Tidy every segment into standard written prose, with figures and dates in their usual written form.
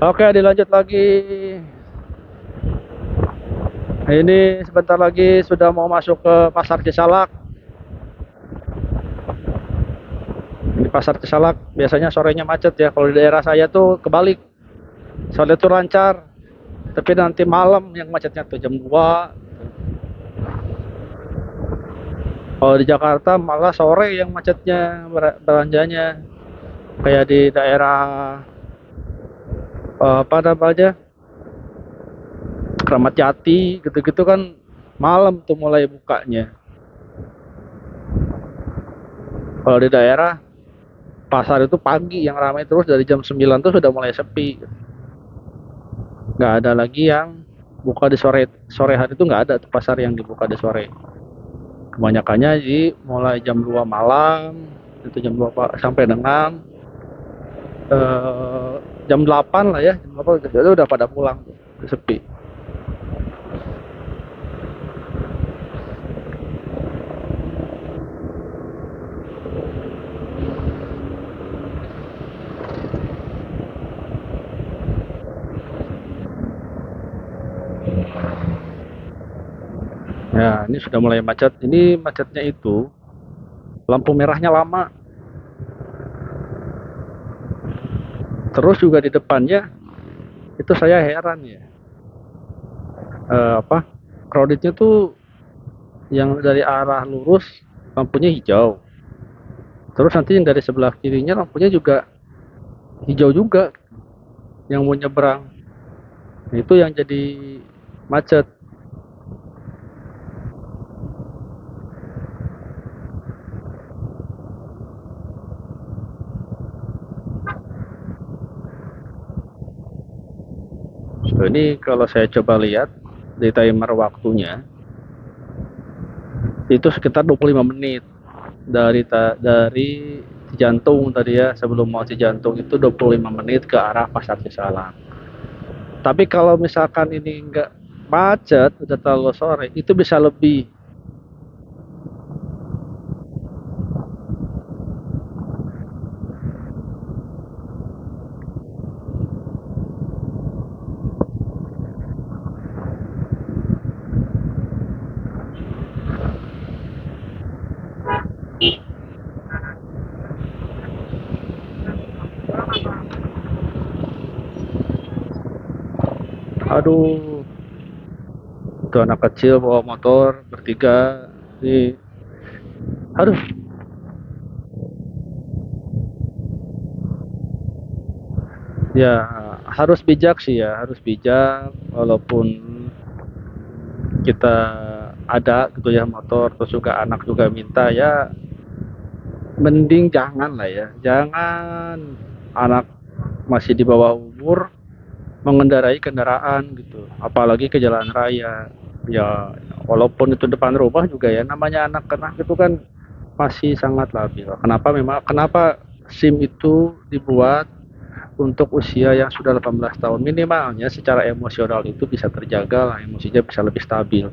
Oke, dilanjut lagi. Ini sebentar lagi sudah mau masuk ke Pasar Cisalak. Di Pasar Cisalak biasanya sorenya macet ya. Kalau di daerah saya tuh kebalik. Sore itu lancar, tapi nanti malam yang macetnya tuh jam 2. Kalau di Jakarta malah sore yang macetnya belanjanya. Kayak di daerah apa namanya? Kramat Jati gitu-gitu kan malam tuh mulai bukanya. Kalau di daerah pasar itu pagi yang ramai terus dari jam 9 tuh sudah mulai sepi. Nggak ada lagi yang buka di sore sore hari itu, nggak ada tuh pasar yang dibuka di sore. Kebanyakannya di mulai jam 2 malam itu jam 2 sampai dengan eh, jam 8 lah ya, jam 8 itu udah pada pulang tuh, sepi. Ya, ini sudah mulai macet. Ini macetnya itu lampu merahnya lama. Terus juga di depannya itu saya heran ya. Apa? Crowdednya tuh yang dari arah lurus lampunya hijau. Terus nanti yang dari sebelah kirinya lampunya juga hijau juga yang mau nyebrang. Itu yang jadi macet. So, ini kalau saya coba lihat di timer waktunya itu sekitar 25 menit dari Cijantung tadi ya, sebelum mau Cijantung itu 25 menit ke arah Pasar Cisalang. Tapi kalau misalkan ini nggak macet udah terlalu sore itu bisa lebih. Aduh, itu anak kecil bawa motor bertiga nih. Aduh, ya harus bijak sih ya, harus bijak walaupun kita ada gitu ya motor terus juga anak juga minta ya, mending jangan lah ya, jangan anak masih di bawah umur mengendarai kendaraan gitu, apalagi ke jalan raya. Ya walaupun itu depan rumah juga ya, namanya anak-anak itu kan masih sangat labil. Kenapa SIM itu dibuat untuk usia yang sudah 18 tahun minimalnya, secara emosional itu bisa terjaga lah, emosinya bisa lebih stabil.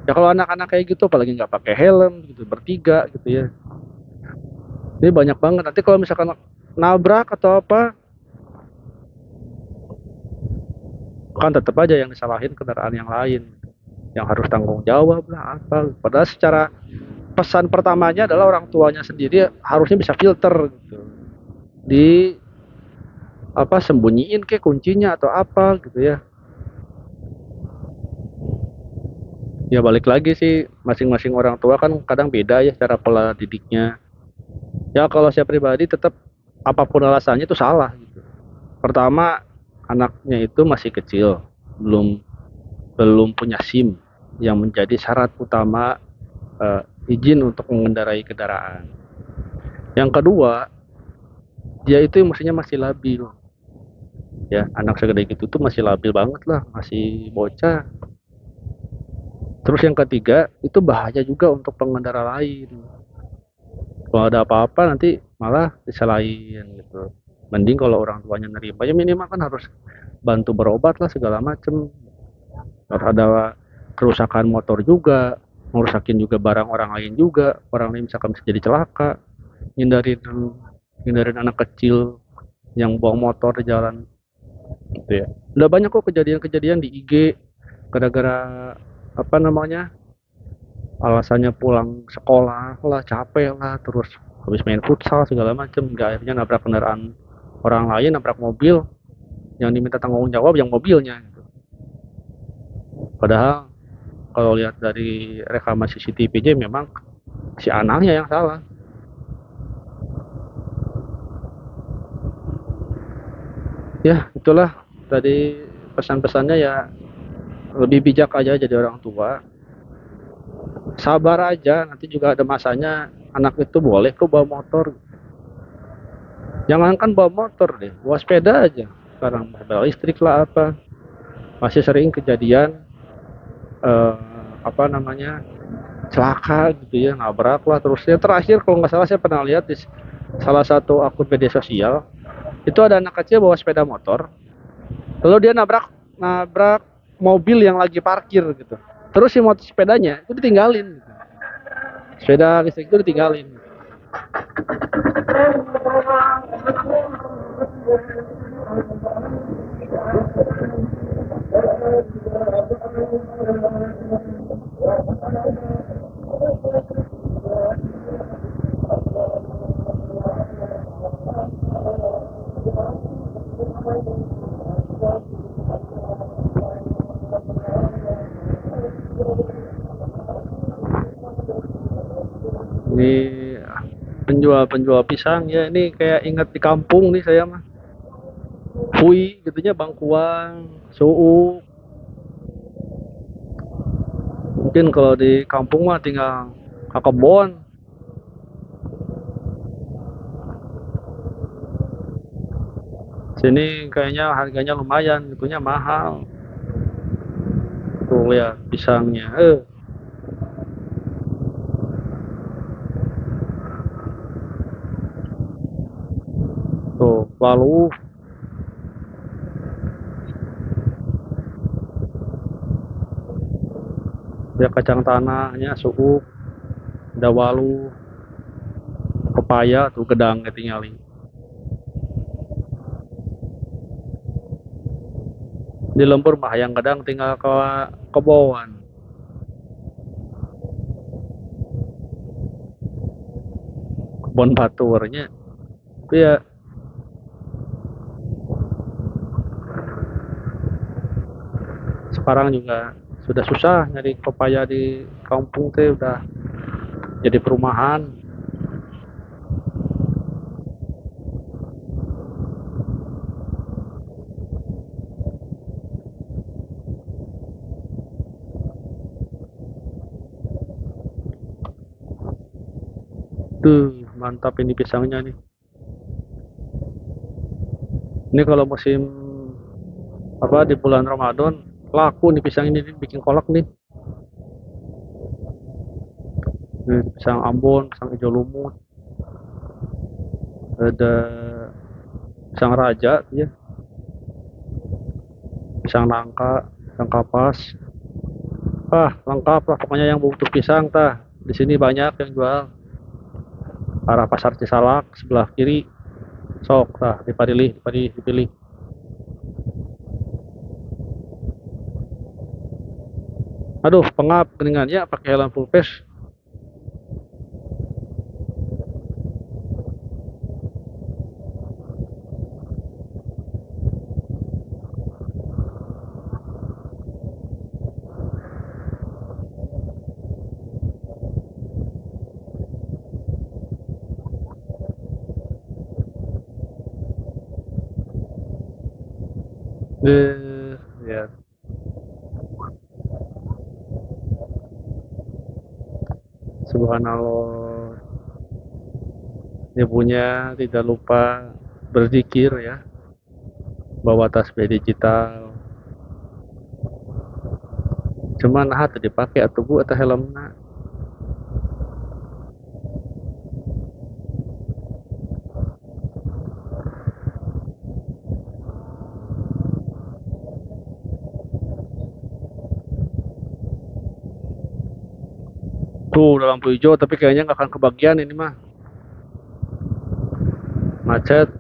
Ya kalau anak-anak kayak gitu apalagi nggak pakai helm gitu bertiga gitu ya, ini banyak banget nanti kalau misalkan nabrak atau apa kan tetap aja yang disalahin kendaraan yang lain yang harus tanggung jawab lah apa, padahal secara pesan pertamanya adalah orang tuanya sendiri harusnya bisa filter gitu, di apa sembunyiin kayak kuncinya atau apa gitu ya. Ya balik lagi sih, masing-masing orang tua kan kadang beda ya cara pola didiknya. Ya kalau saya pribadi tetap apapun alasannya itu salah gitu. Pertama, anaknya itu masih kecil, belum belum punya SIM yang menjadi syarat utama izin untuk mengendarai kendaraan. Yang kedua, dia itu mestinya masih labil. Ya, anak segede gitu tuh masih labil banget lah, masih bocah. Terus yang ketiga, itu bahaya juga untuk pengendara lain. Kalau ada apa-apa nanti malah disalahin gitu. Mending kalau orang tuanya nerima ya minimal kan harus bantu berobat lah segala macem. Harus ada kerusakan motor juga, merusakin juga barang orang lain juga, orang lain misalkan bisa jadi celaka. Hindarin hindarin anak kecil yang bawa motor di jalan gitu ya. Udah banyak kok kejadian-kejadian di IG gara-gara apa namanya, alasannya pulang sekolah lah, capek lah, terus habis main futsal segala macem, nggak, akhirnya nabrak kendaraan orang lain, nabrak mobil, yang diminta tanggung jawab yang mobilnya gitu. Padahal kalau lihat dari rekaman CCTV memang si anaknya yang salah. Ya itulah tadi pesan-pesannya ya, lebih bijak aja jadi orang tua, sabar aja, nanti juga ada masanya anak itu boleh kok bawa motor. Jangankan bawa motor deh, bawa sepeda aja sekarang, bawa listrik lah apa, masih sering kejadian eh, apa namanya, celaka gitu ya, nabrak lah. Terusnya terakhir kalau nggak salah saya pernah lihat di salah satu akun media sosial, itu ada anak kecil bawa sepeda motor, lalu dia nabrak nabrak mobil yang lagi parkir gitu, terus si motor sepedanya itu ditinggalin gitu. Sepeda listrik itu ditinggalin. Ini penjual-penjual pisang ya, ini kayak ingat di kampung nih saya mah. Hui gitunya, bangkuang, suuk. Mungkin kalau di kampung mah tinggal ke kebon. Sini kayaknya harganya lumayan, gitunya mahal. Tuh lihat pisangnya. Tuh lalu ya kacang tanahnya suuk, ada walu, pepaya tuh gedang ketinggalan. Di lembur mah yang kadang tinggal ke kebon, kebon baturnya. Itu ya sekarang juga sudah susah nyari pepaya di kampung teh, udah jadi perumahan. Tuh mantap ini pisangnya nih. Ini kalau musim apa di bulan Ramadan laku nih pisang ini nih, bikin kolak nih. Nih, pisang Ambon, pisang hijau lumut, ada pisang raja ya, pisang nangka, pisang kapas. Ah, lengkap lah pokoknya yang butuh pisang tah. Di sini banyak yang jual. Arah pasar Cisalak sebelah kiri. Sok tah dipilih, dipilih, dipilih. Aduh, pengap keningannya pakai helm full face. Ya, subhanallah. Ibunya tidak lupa berzikir ya, bawa tasbih digital. Cuman nah tadi dipakai atau bu atau helmnya. Tuh udah lampu hijau tapi kayaknya nggak akan kebagian ini mah, macet.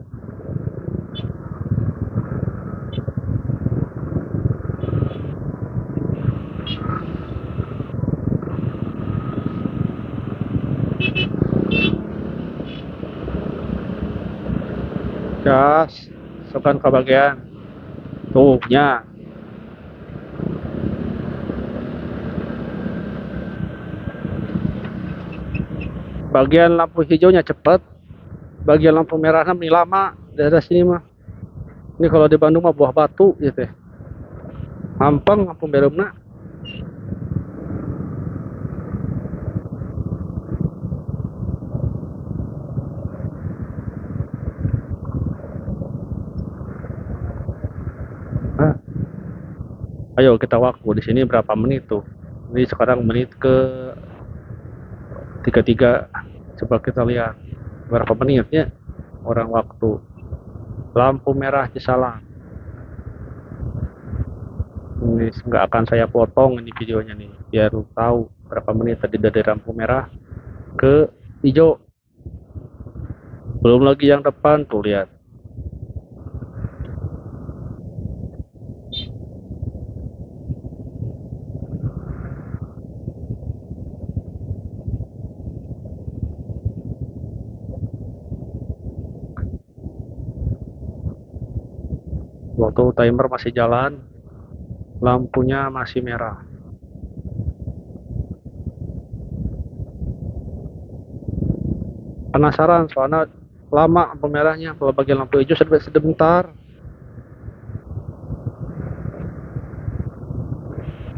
gas sekan ke bagian tuhnya bagian lampu hijaunya cepet, bagian lampu merahnya meni lama daerah sini mah. Ini kalau di Bandung mah buah batu gitu ya, hampang lampu merahnya. Nah, ayo kita waktu di sini berapa menit tuh? Ini sekarang menit ke 33. Coba kita lihat berapa menitnya orang waktu. Lampu merah Cisalang. Ini nggak akan saya potong ini videonya nih, biar lu tahu berapa menit tadi dari lampu merah ke hijau. Belum lagi yang depan tuh lihat. Waktu timer masih jalan, lampunya masih merah. Penasaran soalnya lama lampu merahnya, kalau bagian lampu hijau sebentar.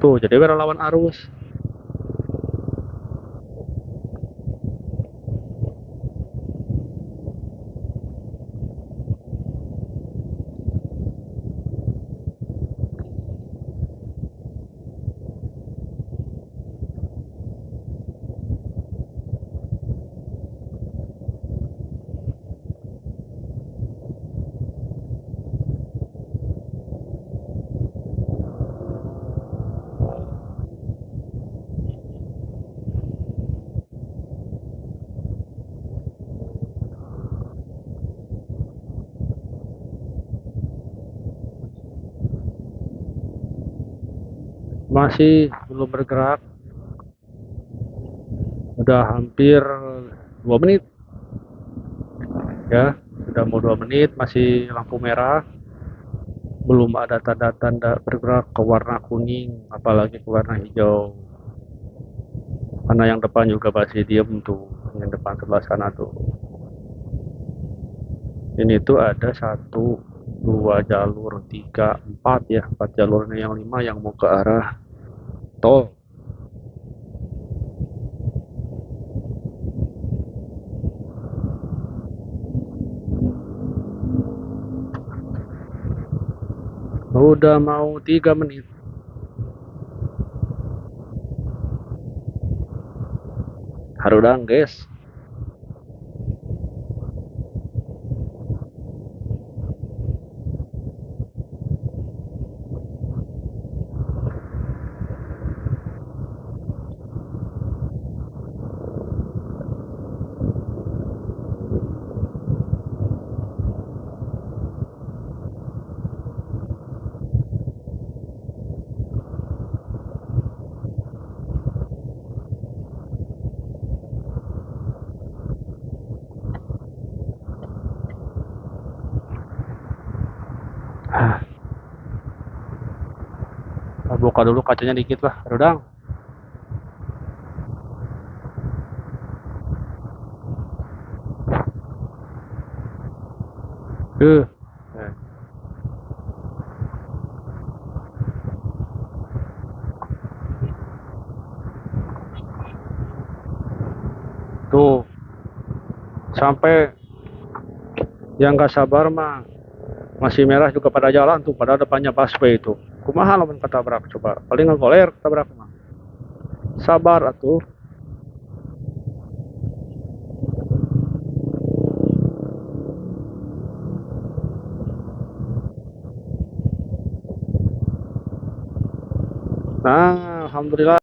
Tuh jadi lawan arus. Masih belum bergerak, udah hampir 2 menit ya, sudah mau 2 menit masih lampu merah, belum ada tanda-tanda bergerak ke warna kuning apalagi ke warna hijau. Karena yang depan juga masih diem tuh, yang depan sebelah sana tuh. Ini tuh ada 1, 2 jalur, 3, 4 ya, 4 jalurnya, yang 5 yang mau ke arah tol. Udah mau 3 menit. Harudang guys. Buka dulu kacanya dikit lah, Harudang. Eh, tuh sampai yang gak sabar mah masih merah juga pada jalan tuh, pada depannya busway itu. Kumaha lamun ketabrak coba, paling ngegoler ketabrak mah. Sabar atuh. Nah, alhamdulillah.